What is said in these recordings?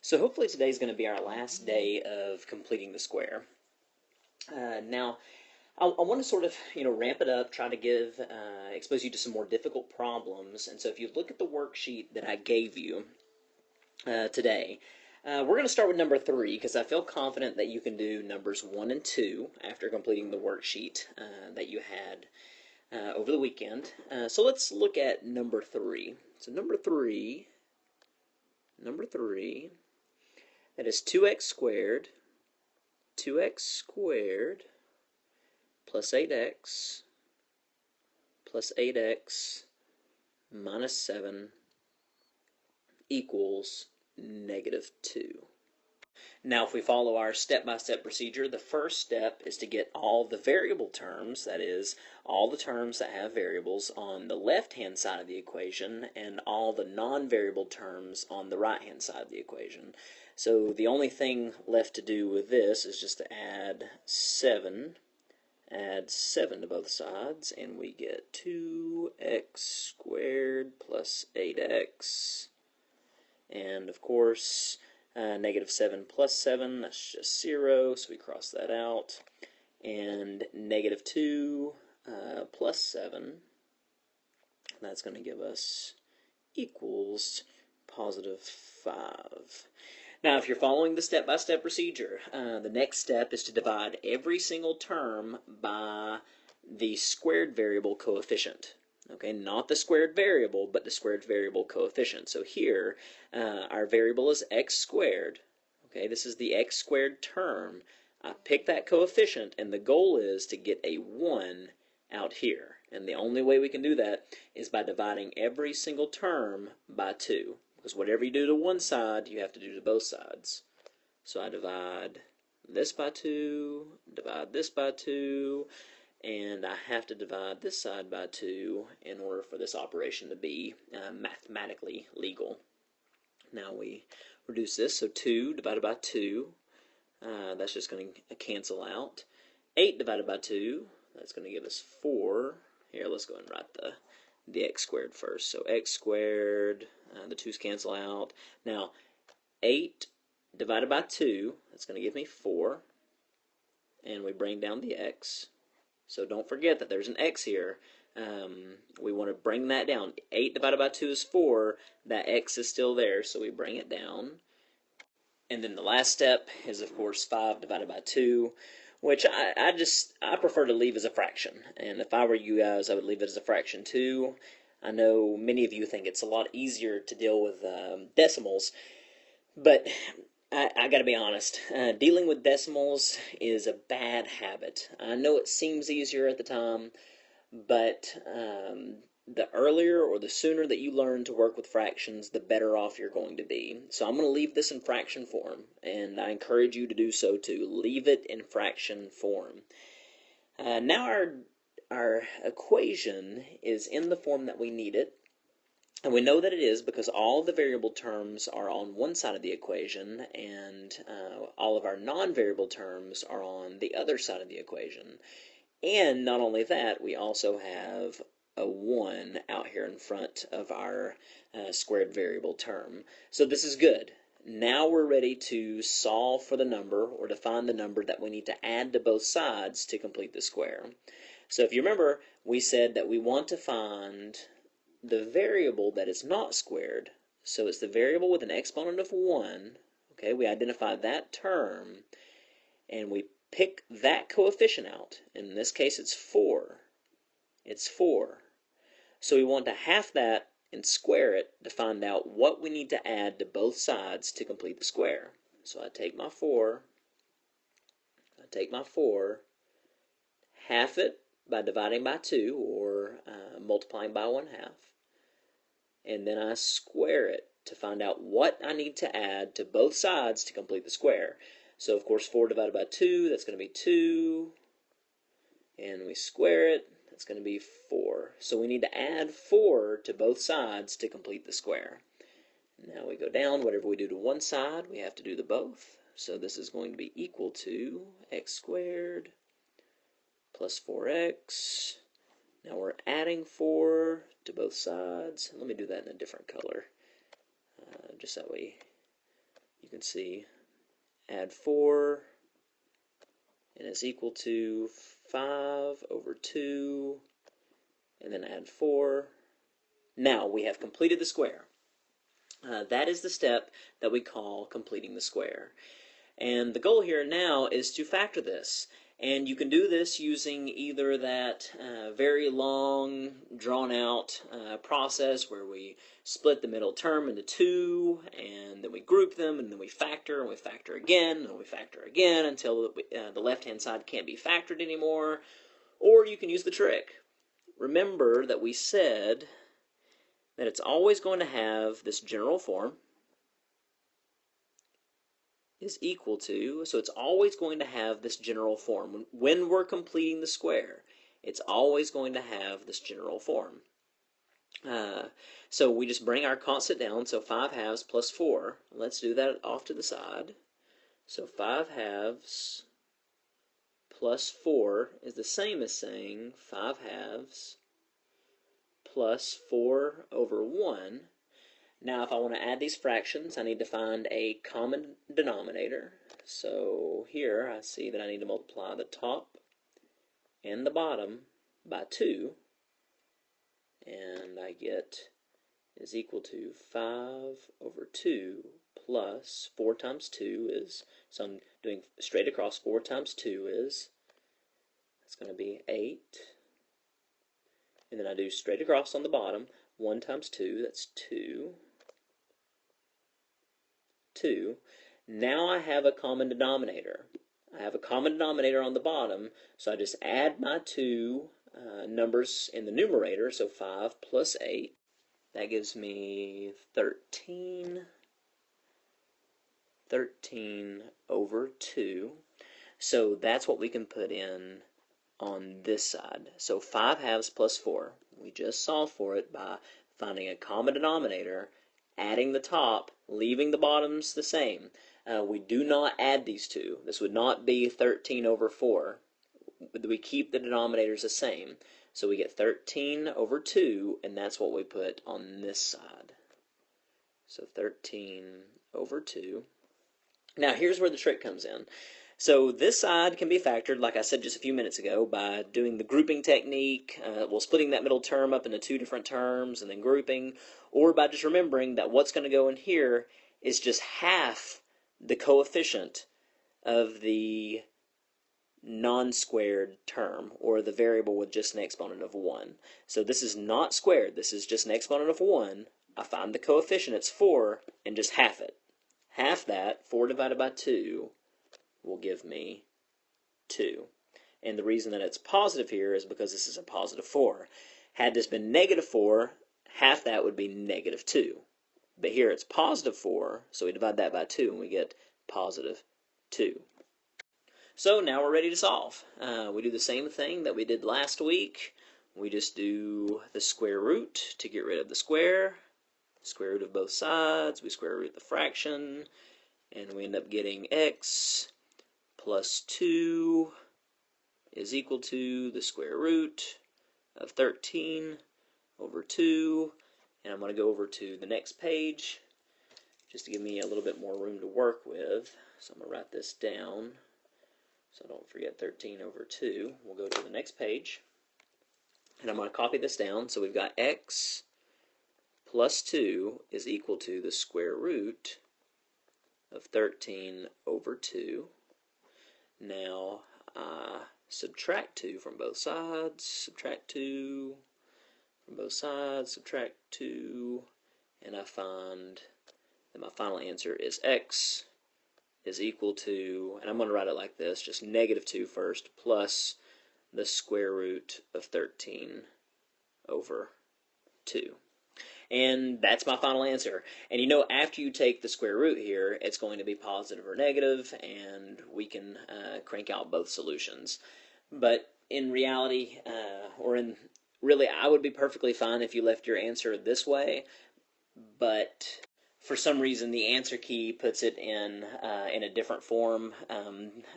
So hopefully today is going to be our last day of completing the square. Now, I want to sort of ramp it up, try to expose you to some more difficult problems. And so if you look at the worksheet that I gave you today, we're going to start with number 3 because I feel confident that you can do numbers 1 and 2 after completing the worksheet that you had over the weekend. So let's look at number 3. So number 3, that is 2x squared plus 8x minus 7 equals -2. Now, if we follow our step-by-step procedure, the first step is to get all the variable terms, that is, all the terms that have variables on the left-hand side of the equation and all the non-variable terms on the right-hand side of the equation. So the only thing left to do with this is just to add 7 to both sides, and we get 2x squared plus 8x. And of course, -7 plus 7, that's just 0, so we cross that out. And -2 plus 7, that's going to give us equals +5. Now, if you're following the step-by-step procedure, the next step is to divide every single term by the squared variable coefficient. Okay, not the squared variable, but the squared variable coefficient. So here, our variable is x squared. Okay, this is the x squared term. I pick that coefficient, and the goal is to get a 1 out here. And the only way we can do that is by dividing every single term by 2. Because whatever you do to one side, you have to do to both sides. So I divide this by 2, divide this by 2, and I have to divide this side by 2 in order for this operation to be mathematically legal. Now we reduce this, so 2 divided by 2, that's just going to cancel out. 8 divided by 2, that's going to give us 4. Here, let's go ahead and write the x squared first. So x squared, the 2's cancel out. Now, 8 divided by 2, that's going to give me 4. And we bring down the x. So don't forget that there's an x here. We want to bring that down. 8 divided by 2 is 4. That x is still there, so we bring it down. And then the last step is, of course, 5 divided by 2, which I prefer to leave as a fraction. And if I were you guys, I would leave it as a fraction too. I know many of you think it's a lot easier to deal with decimals, but I gotta be honest, dealing with decimals is a bad habit. I know it seems easier at the time, but the earlier or the sooner that you learn to work with fractions, the better off you're going to be. So I'm going to leave this in fraction form, and I encourage you to do so too. Leave it in fraction form. Now our equation is in the form that we need it. And we know that it is because all the variable terms are on one side of the equation, and all of our non-variable terms are on the other side of the equation. And not only that, we also have a 1 out here in front of our squared variable term. So this is good. Now we're ready to solve for the number, or to find the number that we need to add to both sides to complete the square. So if you remember, we said that we want to find the variable that is not squared. So it's the variable with an exponent of 1. Okay, we identify that term, and we pick that coefficient out. In this case, it's 4. It's 4. So we want to half that and square it to find out what we need to add to both sides to complete the square. So I take my 4, half it by dividing by 2, or multiplying by 1/2, and then I square it to find out what I need to add to both sides to complete the square. So, of course, 4 divided by 2, that's going to be 2, and we square it, that's going to be 4. So we need to add 4 to both sides to complete the square. Now we go down, whatever we do to one side, we have to do to both. So this is going to be equal to x squared plus 4x. Now we're adding 4 to both sides. Let me do that in a different color, just that way you can see add 4, and it's equal to 5 over 2, and then add 4. Now we have completed the square. That is the step that we call completing the square. And the goal here now is to factor this. And you can do this using either that very long, drawn-out process where we split the middle term into 2, and then we group them, and then we factor again, and we factor again until the left-hand side can't be factored anymore. Or you can use the trick. Remember that we said that it's always going to have this general form is equal to, so it's always going to have this general form. When we're completing the square, it's always going to have this general form. So we just bring our constant down, so 5 halves plus 4. Let's do that off to the side. So 5 halves plus 4 is the same as saying 5 halves plus 4 over 1. Now, if I want to add these fractions, I need to find a common denominator. So here I see that I need to multiply the top and the bottom by 2. And I get is equal to 5 over 2 plus 4 times 2 is, so I'm doing straight across, 4 times 2 is, that's going to be 8. And then I do straight across on the bottom, 1 times 2, that's 2. 2. Now I have a common denominator. I have a common denominator on the bottom, so I just add my 2 numbers in the numerator, so 5 plus 8. That gives me 13. 13 over 2. So that's what we can put in on this side. So 5 halves plus 4. We just solved for it by finding a common denominator, adding the top, leaving the bottoms the same. We do not add these two. This would not be 13 over 4. We keep the denominators the same. So we get 13 over 2, and that's what we put on this side. So 13 over 2. Now here's where the trick comes in. So this side can be factored, like I said just a few minutes ago, by doing the grouping technique, splitting that middle term up into 2 different terms and then grouping, or by just remembering that what's going to go in here is just half the coefficient of the non-squared term, or the variable with just an exponent of 1. So this is not squared, this is just an exponent of 1. I find the coefficient, it's 4, and just half it. Half that, 4 divided by 2, will give me 2. And the reason that it's positive here is because this is a positive 4. Had this been negative 4, half that would be negative 2. But here it's positive 4, so we divide that by 2 and we get positive 2. So now we're ready to solve. We do the same thing that we did last week. We just do the square root to get rid of the square root of both sides, we square root the fraction, and we end up getting x plus 2 is equal to the square root of 13 over 2. And I'm going to go over to the next page just to give me a little bit more room to work with. So I'm going to write this down so don't forget 13 over 2. We'll go to the next page, and I'm going to copy this down. So we've got x plus 2 is equal to the square root of 13 over 2. Now, subtract 2 from both sides, subtract 2 from both sides, subtract 2, and I find that my final answer is x is equal to, and I'm going to write it like this, just negative 2 first, plus the square root of 13 over 2. And that's my final answer. And you know, after you take the square root here, it's going to be positive or negative, and we can crank out both solutions. But in reality, really, I would be perfectly fine if you left your answer this way. But for some reason the answer key puts it in a different form.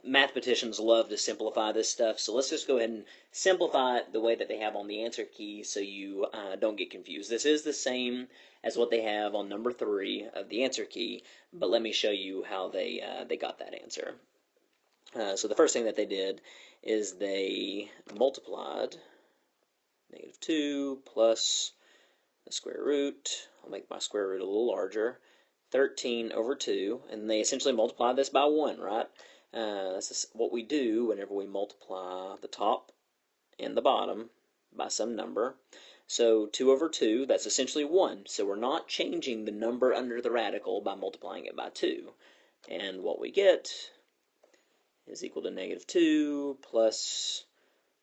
Mathematicians love to simplify this stuff, so let's just go ahead and simplify it the way that they have on the answer key so you don't get confused. This is the same as what they have on number 3 of the answer key, but let me show you how they got that answer. So the first thing that they did is they multiplied -2 plus the square root. I'll make my square root a little larger. 13 over 2, and they essentially multiply this by 1, right? This is what we do whenever we multiply the top and the bottom by some number. So 2 over 2, that's essentially 1. So we're not changing the number under the radical by multiplying it by 2. And what we get is equal to -2 plus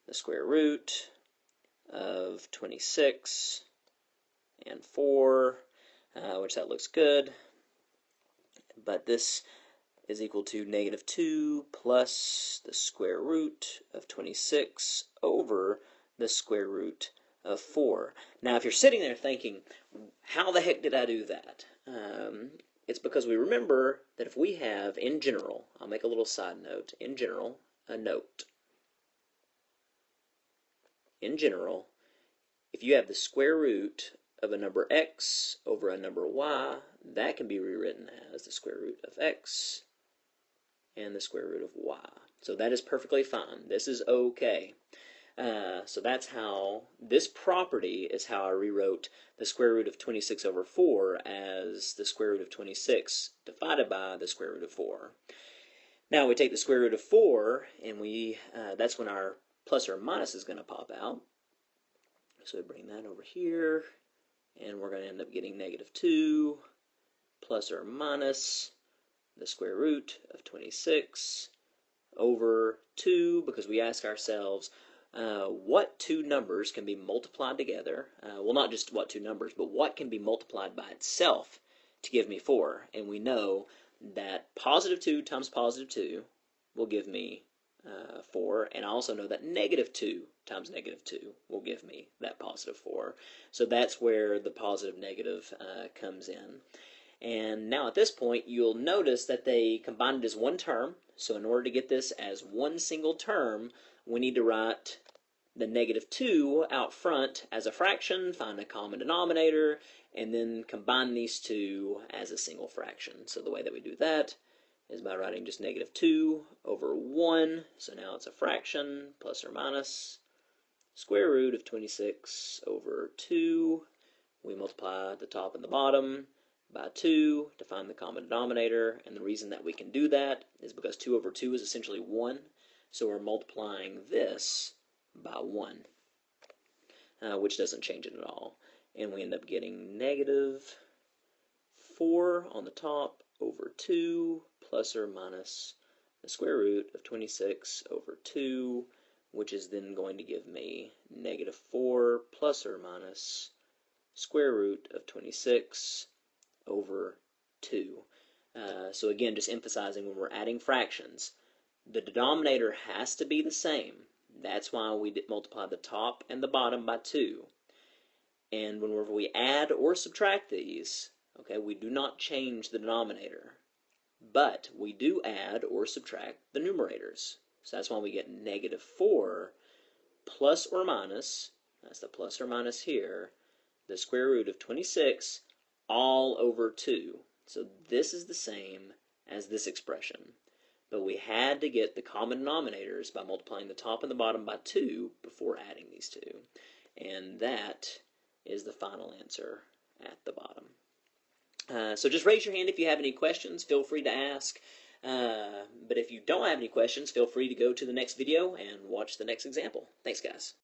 the square root of 26 and 4, which that looks good. But this is equal to -2 plus the square root of 26 over the square root of 4. Now, if you're sitting there thinking, how the heck did I do that? It's because we remember that if we have, in general, I'll make a little side note, in general, a note. In general, if you have the square root of a number x over a number y, that can be rewritten as the square root of x and the square root of y. So that is perfectly fine. This is okay. So that's how, this property is how I rewrote the square root of 26 over 4 as the square root of 26 divided by the square root of 4. Now we take the square root of 4, and that's when our plus or minus is going to pop out. So we bring that over here, and we're going to end up getting -2 plus or minus the square root of 26 over 2, because we ask ourselves, what two numbers can be multiplied together? Well, not just what two numbers, but what can be multiplied by itself to give me 4? And we know that +2 times +2 will give me 4, and I also know that -2 times -2 will give me that +4. So that's where the positive negative comes in. And now at this point, you'll notice that they combined it as one term. So in order to get this as one single term, we need to write the -2 out front as a fraction, find a common denominator, and then combine these two as a single fraction. So the way that we do that is by writing just -2 over 1. So now it's a fraction, plus or minus square root of 26 over 2. We multiply the top and the bottom by 2 to find the common denominator. And the reason that we can do that is because 2 over 2 is essentially 1. So we're multiplying this by 1, which doesn't change it at all. And we end up getting -4 on the top over 2 plus or minus the square root of 26 over 2, which is then going to give me -4 plus or minus square root of 26 over 2. So again, just emphasizing when we're adding fractions, the denominator has to be the same. That's why we multiply the top and the bottom by 2. And whenever we add or subtract these, okay, we do not change the denominator, but we do add or subtract the numerators. So that's why we get -4 plus or minus, that's the plus or minus here, the square root of 26 all over 2. So this is the same as this expression. But we had to get the common denominators by multiplying the top and the bottom by 2 before adding these two. And that is the final answer at the bottom. So just raise your hand if you have any questions. Feel free to ask. But if you don't have any questions, feel free to go to the next video and watch the next example. Thanks, guys.